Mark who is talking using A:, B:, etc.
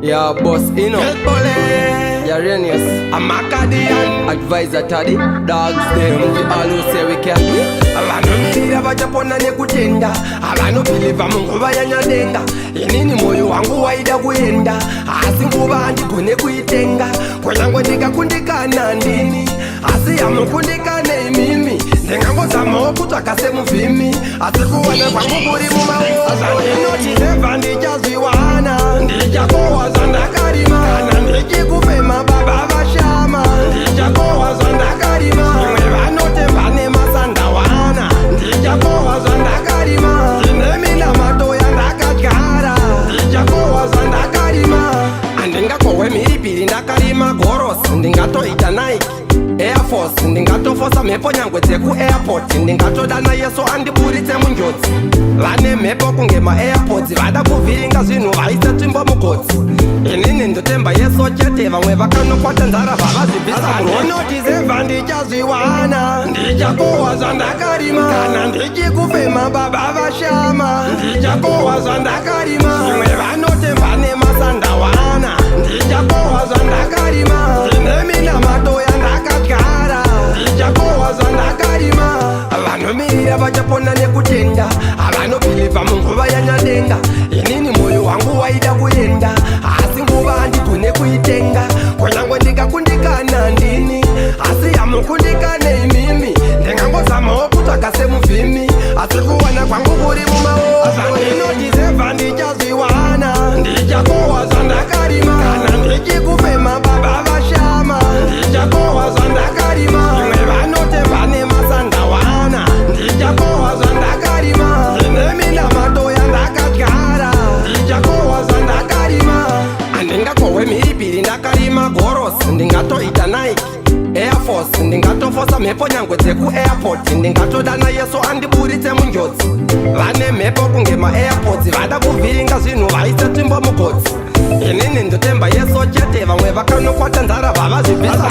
A: Yeah, boss, you know. Uranius,
B: I'm Acadian.
A: advisor Taddy, dogs them, we all who say we can.
B: Vanonira vachapona nekutenda, avanobhiliva munguva yanyadenga. Inini moyo wangu waida kuenda, asi nguva handigone kuitenga. Kunyangwe ndikakundikana ndini, asi hamukundikane imimi. Ndingangozamawo kutsvaka semuvhimi, asi kuwana kwangu kuri mumaoko. Zvandinochizeva ndichazviwana, ndichakohwa zvandakarima. Kana ndichikufema baba vashama, ndichakohwa zvandakarima. Imwe vanotemba nemasandawana, ndichakohwa zvandakarima. Ndine minamato yandakadyara, ndichakohwa zvandakarima. Handingakohwe mhiripiri ndakarima gorosi, ndingatoita Nike Air Force, ndingatofosa mhepo nyangwe dzekuairport. Ndingatodana Yesu andiburitse munjodzi. Vane mhepo kunge maairpods, vada kuvhiringa zvinhu vaisa tsvimbo mugodzi. Inini ndotemba Yesu chete, vamwe vakanokwata nzara vavazvibvisa munotizeva ndichazviwana, ndichakohwa zvandakarima. Kana ndichikufema baba vashama, ndichakohwa zvandakarima. Imwe vanotemba nemasandawana, ndichakohwa zvandakarima. Ndine minamato yandakadyara, ndichakohwa zvandakarima. Vanomirira vachapona nekutenda, avanobhiliva munguva yanyadenga. Inini moyo wangu waida kuenda, asi nguva handigone kuitenga. Kunyangwe ndikakundikana ndini, asi hamukundikane imimi. Ndingangozamawo kutsvaka semuvhimi, asi kuwana kwangu kuri mumaoko. Zvandinotizeva ndichazviwana, ndichakohwa zvandakarima. Kana ndichikufema baba vashama, ndichakohwa zvandakarima. Imwe vanotemba nemasandawana, ndichakohwa zvandakarima. Ndine minamato yandakadyara, ndichakohwa zvandakarima. Handingakohwe mhiripiri ndakarima gorosi, ndingatoita Nike Air Force, ndingatofosa mhepo nyangwe dzekuairport. Ndingatodana Yesu andiburitse munjodzi. Vane mhepo kunge maairpods, vada kuvhiringa zvinhu vaisa tsvimbo mugodzi. Inini ndotemba Yesu chete, vamwe vakanokwata nzara vavazvibvisa.